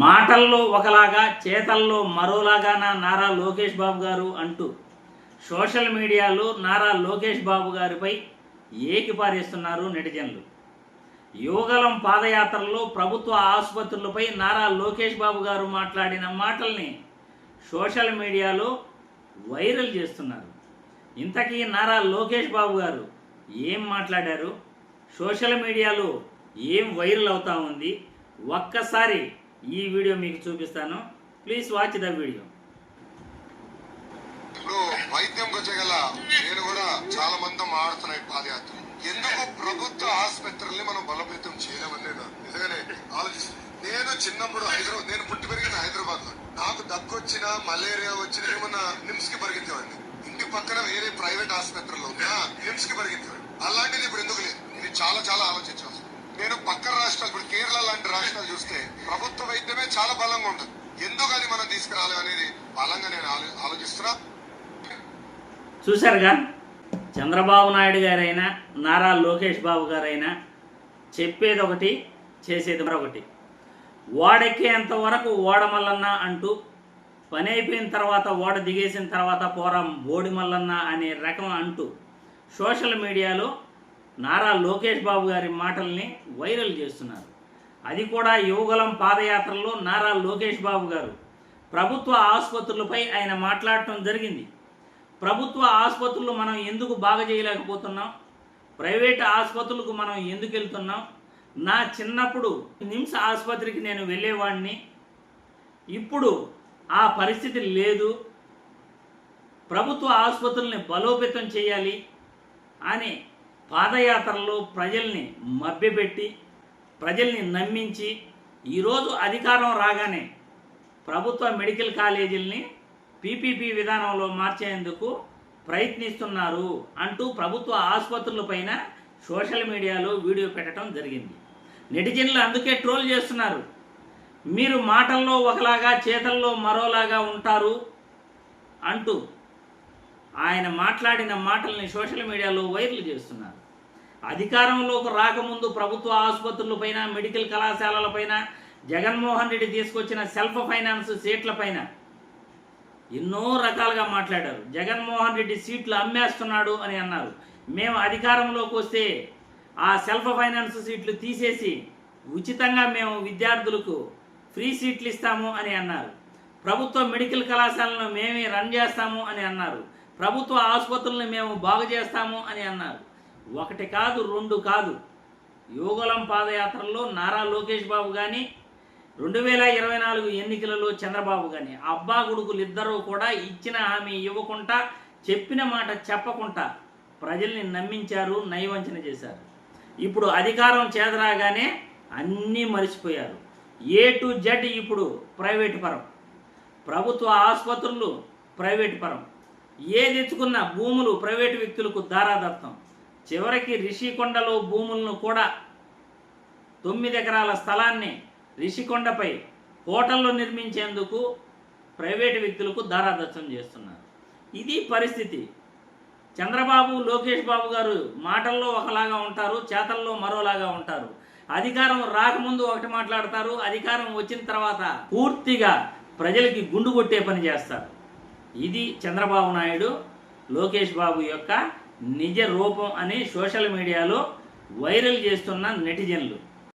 మాటల్లో ఒకలాగా చేతల్లో మరోలాగానా నారా లోకేష్ బాబు గారు అంటూ సోషల్ మీడియాలో నారా లోకేష్ బాబు గారిపై ఏకిపారేస్తున్నారు నెటిజన్లు. యువగలం పాదయాత్రలో ప్రభుత్వ ఆసుపత్రులపై నారా లోకేష్ బాబు గారు మాట్లాడిన మాటల్ని సోషల్ మీడియాలో వైరల్ చేస్తున్నారు. ఇంతకీ నారా లోకేష్ బాబు గారు ఏం మాట్లాడారు, సోషల్ మీడియాలో ఏం వైరల్ అవుతా ఉంది, ఒక్కసారి ఈ వీడియో మీకు చూపిస్తాను. Please watch the video. ఇప్పుడు వైద్యం వచ్చగల నేను కూడా చాలా మంది మాడుతున్నాయి పాదయాత్ర. ఎందుకు ప్రభుత్వ ఆసుపత్రుల్ని మనం బలోపేతం చేయలేమని నేను నిజంగానే ఆలోచిస్తాను. నేను చిన్నప్పుడు నేను పుట్టి పెరిగిన హైదరాబాద్ లో నాకు దగ్గు వచ్చినా మలేరియా వచ్చినా ఏమన్నా నిమ్స్ కి పరిగెత్తేవాడిని. ఇంటి పక్కన వేరే ప్రైవేట్ ఆసుపత్రుల్లో ఉన్నా నిమ్స్ కి పరిగెత్తేవాడిని. అలాంటిది ఇప్పుడు ఎందుకు లేదు? ఇది చాలా చాలా ఆలోచించాల్సి. నేను పక్కన రాష్ట్రాలు ఇప్పుడు కేరళ లాంటి రాష్ట్రాలు చూస్తే ప్రభుత్వ వైద్యమే చాలా బలంగా ఉంటుంది. ఎందుకు అది మనం తీసుకురాలి అనేది బలంగా నేను ఆలోచిస్తున్నా. చూశారుగా, చంద్రబాబు నాయుడు గారైనా నారా లోకేష్ బాబు గారైనా చెప్పేది ఒకటి, చేసేది మరొకటి. ఓడెక్కేంత వరకు ఓడమల్లన్న అంటూ పని అయిపోయిన తర్వాత ఓడ దిగేసిన తర్వాత పోరం బోడి మల్లన్న అనే రకం అంటూ సోషల్ మీడియాలో నారా లోకేష్ బాబు గారి మాటల్ని వైరల్ చేస్తున్నారు. అది కూడా యువగలం పాదయాత్రలో నారా లోకేష్ బాబు గారు ప్రభుత్వ ఆసుపత్రులపై ఆయన మాట్లాడటం జరిగింది. ప్రభుత్వ ఆసుపత్రులు మనం ఎందుకు బాగా చేయలేకపోతున్నాం, ప్రైవేట్ ఆసుపత్రులకు మనం ఎందుకు వెళ్తున్నాం, నా చిన్నప్పుడు నిమ్స్ ఆసుపత్రికి నేను వెళ్ళేవాడిని, ఇప్పుడు ఆ పరిస్థితి లేదు, ప్రభుత్వ ఆసుపత్రుల్ని బలోపేతం చేయాలి అని పాదయాత్రలో ప్రజల్ని మభ్యపెట్టి ప్రజల్ని నమ్మించి ఈరోజు అధికారం రాగానే ప్రభుత్వ మెడికల్ కాలేజీల్ని పీపీపీ విధానంలో మార్చేందుకు ప్రయత్నిస్తున్నారు అంటూ ప్రభుత్వ ఆసుపత్రులపైన సోషల్ మీడియాలో వీడియో పెట్టడం జరిగింది. నెటిజన్లు అందుకే ట్రోల్ చేస్తున్నారు. మీరు మాటల్లో ఒకలాగా చేతల్లో మరోలాగా ఉంటారు అంటూ ఆయన మాట్లాడిన మాటల్ని సోషల్ మీడియాలో వైరల్ చేస్తున్నారు. అధికారంలోకి రాకముందు ప్రభుత్వ ఆసుపత్రులపైన మెడికల్ కళాశాలలపైన జగన్మోహన్ రెడ్డి తీసుకొచ్చిన సెల్ఫ్ ఫైనాన్స్ సీట్లపైన ఎన్నో రకాలుగా మాట్లాడారు. జగన్మోహన్ రెడ్డి సీట్లు అమ్మేస్తున్నాడు అని అన్నారు. మేము అధికారంలోకి వస్తే ఆ సెల్ఫ్ ఫైనాన్స్ సీట్లు తీసేసి ఉచితంగా మేము విద్యార్థులకు ఫ్రీ సీట్లు ఇస్తాము అని అన్నారు. ప్రభుత్వ మెడికల్ కళాశాలను మేమే రన్ చేస్తాము అని అన్నారు. ప్రభుత్వ ఆసుపత్రులను మేము బాగు చేస్తాము అని అన్నారు. ఒకటి కాదు, రెండు కాదు. యువగలం పాదయాత్రలో నారా లోకేష్ బాబు కానీ 2024 ఎన్నికలలో చంద్రబాబు కానీ అబ్బా కొడుకులు ఇద్దరూ కూడా ఇచ్చిన హామీ ఇవ్వకుండా, చెప్పిన మాట చెప్పకుండా ప్రజల్ని నమ్మించారు, నయవంచన చేశారు. ఇప్పుడు అధికారం చేదరాగానే అన్నీ మరిచిపోయారు. ఏ టు జెడ్ ఇప్పుడు ప్రైవేటు పరం, ప్రభుత్వ ఆసుపత్రులు ప్రైవేటు పరం, ఏ తెచ్చుకున్న భూములు ప్రైవేటు వ్యక్తులకు దారాదత్తం. చివరికి రిషికొండలో భూములను కూడా 9 ఎకరాల స్థలాన్ని రిషికొండపై హోటళ్లు నిర్మించేందుకు ప్రైవేటు వ్యక్తులకు దారాదత్తం చేస్తున్నారు. ఇది పరిస్థితి. చంద్రబాబు లోకేష్ బాబు గారు మాటల్లో ఒకలాగా ఉంటారు, చేతల్లో మరోలాగా ఉంటారు. అధికారం రాకముందు ఒకటి మాట్లాడతారు, అధికారం వచ్చిన తర్వాత పూర్తిగా ప్రజలకి గుండు కొట్టే పని చేస్తారు. ఇది చంద్రబాబు నాయుడు లోకేష్ బాబు యొక్క నిజ రూపం అని సోషల్ మీడియాలో వైరల్ చేస్తున్న నెటిజన్లు.